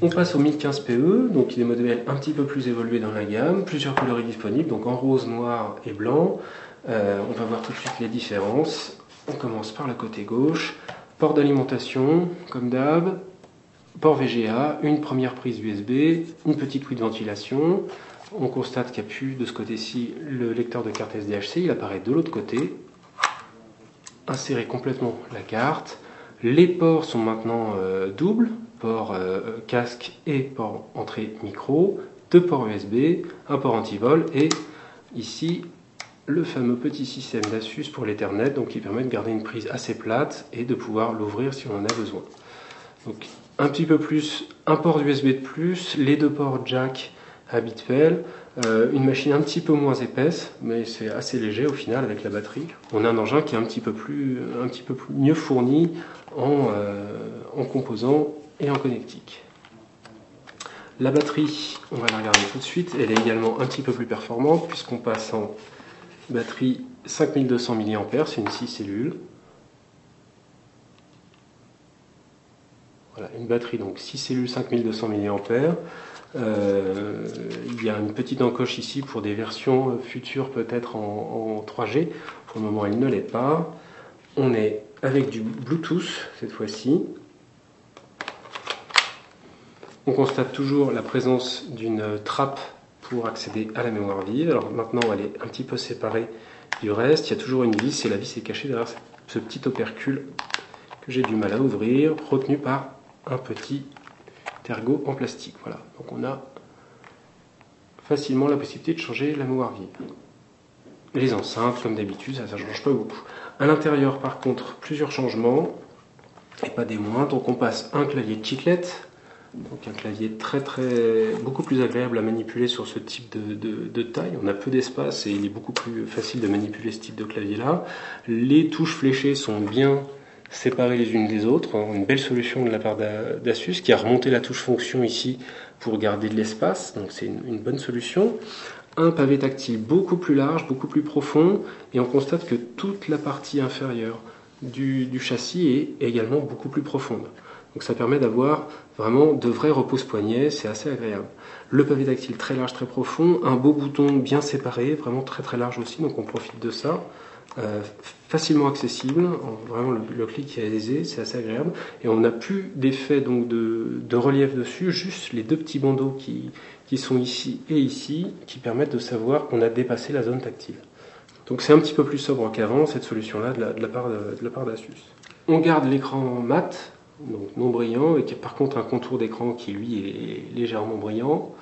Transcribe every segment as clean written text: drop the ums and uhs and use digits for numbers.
On passe au 1015 PE, donc il est modèle un petit peu plus évolué dans la gamme, plusieurs coloris disponibles, donc en rose, noir et blanc. On va voir tout de suite les différences. On commence par le côté gauche, port d'alimentation, comme d'hab, port VGA, une première prise USB, une petite ouïe de ventilation. On constate qu'il n'y a plus de ce côté-ci le lecteur de carte SDHC, il apparaît de l'autre côté. Insérer complètement la carte. Les ports sont maintenant doubles, port casque et port entrée micro, 2 ports USB, un port anti-vol et ici le fameux petit système d'Asus pour l'Ethernet, donc qui permet de garder une prise assez plate et de pouvoir l'ouvrir si on en a besoin. Donc un petit peu plus, un port USB de plus, les 2 ports jack habituels, une machine un petit peu moins épaisse, mais c'est assez léger au final avec la batterie. On a un engin qui est un petit peu mieux fourni en composants et en connectique. La batterie, on va la regarder tout de suite, elle est également un petit peu plus performante puisqu'on passe en batterie 5200 mAh, c'est une 6 cellules. Voilà, une batterie donc 6 cellules 5200 mAh. Il y a une petite encoche ici pour des versions futures peut-être en 3G. Pour le moment elle ne l'est pas. On est avec du Bluetooth cette fois-ci. On constate toujours la présence d'une trappe pour accéder à la mémoire vive. Alors maintenant elle est un petit peu séparée du reste. Il y a toujours une vis et la vis est cachée derrière ce petit opercule que j'ai du mal à ouvrir, retenu par un petit ergot en plastique. Voilà, donc on a facilement la possibilité de changer la mémoire vive. Les enceintes, comme d'habitude, ça ne change pas beaucoup. À l'intérieur, par contre, plusieurs changements, et pas des moindres. Donc on passe un clavier chiclette, donc un clavier beaucoup plus agréable à manipuler sur ce type de taille. On a peu d'espace et il est beaucoup plus facile de manipuler ce type de clavier-là. Les touches fléchées sont bien séparées les unes des autres. Une belle solution de la part d'Asus qui a remonté la touche fonction ici pour garder de l'espace, donc c'est une bonne solution. Un pavé tactile beaucoup plus large, beaucoup plus profond, et on constate que toute la partie inférieure du châssis est également beaucoup plus profonde. Donc ça permet d'avoir vraiment de vrais repose-poignets, c'est assez agréable. Le pavé tactile très large, très profond, un beau bouton bien séparé, vraiment très très large aussi, donc on profite de ça. Facilement accessible, vraiment le clic est aisé, c'est assez agréable, et on n'a plus d'effet donc de relief dessus, juste les 2 petits bandeaux qui sont ici et ici, qui permettent de savoir qu'on a dépassé la zone tactile. Donc c'est un petit peu plus sobre qu'avant, cette solution-là, de la part d'Asus. On garde l'écran mat, donc non brillant, et par contre un contour d'écran qui lui est légèrement brillant.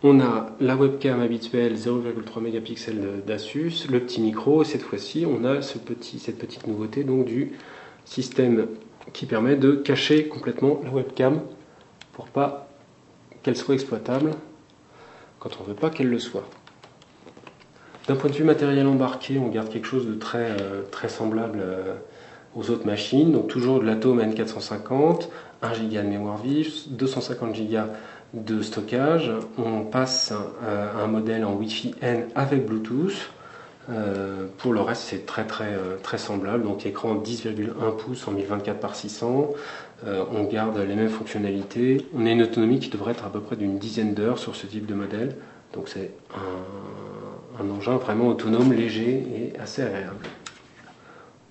On a la webcam habituelle 0,3 mégapixels d'Asus, le petit micro, et cette fois-ci on a cette petite nouveauté donc du système qui permet de cacher complètement la webcam pour pas qu'elle soit exploitable quand on ne veut pas qu'elle le soit. D'un point de vue matériel embarqué, on garde quelque chose de très semblable aux autres machines, donc toujours de l'Atom N450, 1 Go de mémoire vive, 250 Go de stockage. On passe à un modèle en Wi-Fi N avec Bluetooth. Pour le reste, c'est très semblable. Donc écran 10,1 pouces en 1024 par 600. On garde les mêmes fonctionnalités. On a une autonomie qui devrait être à peu près d'une dizaine d'heures sur ce type de modèle. Donc c'est un engin vraiment autonome, léger et assez agréable.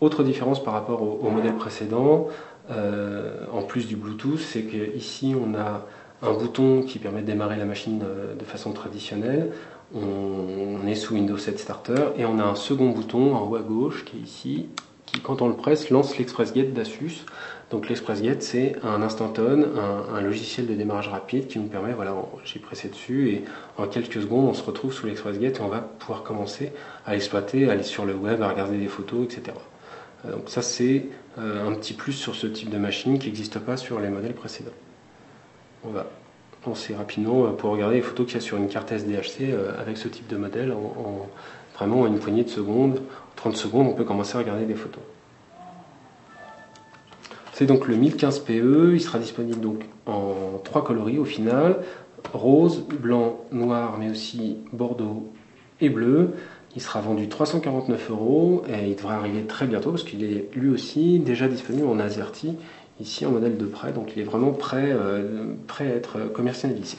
Autre différence par rapport au modèle précédent, en plus du Bluetooth, c'est qu'ici on a un bouton qui permet de démarrer la machine de façon traditionnelle. On est sous Windows 7 Starter et on a un second bouton en haut à gauche qui est ici, qui quand on le presse lance l'ExpressGate d'Asus. Donc l'ExpressGate c'est un instanton, un logiciel de démarrage rapide qui nous permet, voilà, j'ai pressé dessus et en quelques secondes on se retrouve sous l'ExpressGate et on va pouvoir commencer à l'exploiter, à aller sur le web, à regarder des photos, etc. Donc ça c'est un petit plus sur ce type de machine qui n'existe pas sur les modèles précédents. On va lancer rapidement pour regarder les photos qu'il y a sur une carte SDHC avec ce type de modèle vraiment une poignée de secondes. En 30 secondes on peut commencer à regarder des photos. C'est donc le 1015 PE, il sera disponible donc en 3 coloris au final, rose, blanc, noir mais aussi bordeaux et bleu. Il sera vendu 349 € et il devrait arriver très bientôt parce qu'il est lui aussi déjà disponible en ASIRTI ici en modèle de prêt, donc il est vraiment prêt à être commercialisé.